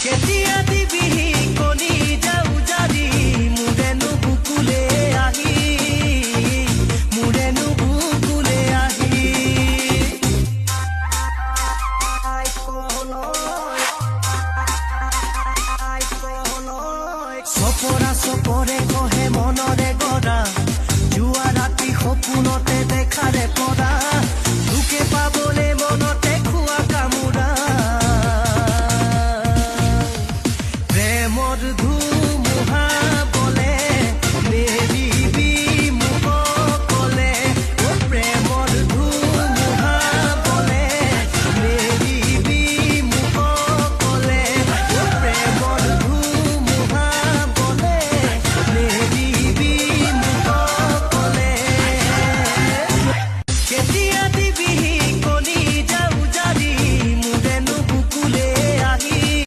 কেতিয়া দিবিহি কলি যাও জাৰি মোৰেনো বুকুলে আহি মোৰেনো বুকুলে আহি চপৰা চপৰে কহে মনৰ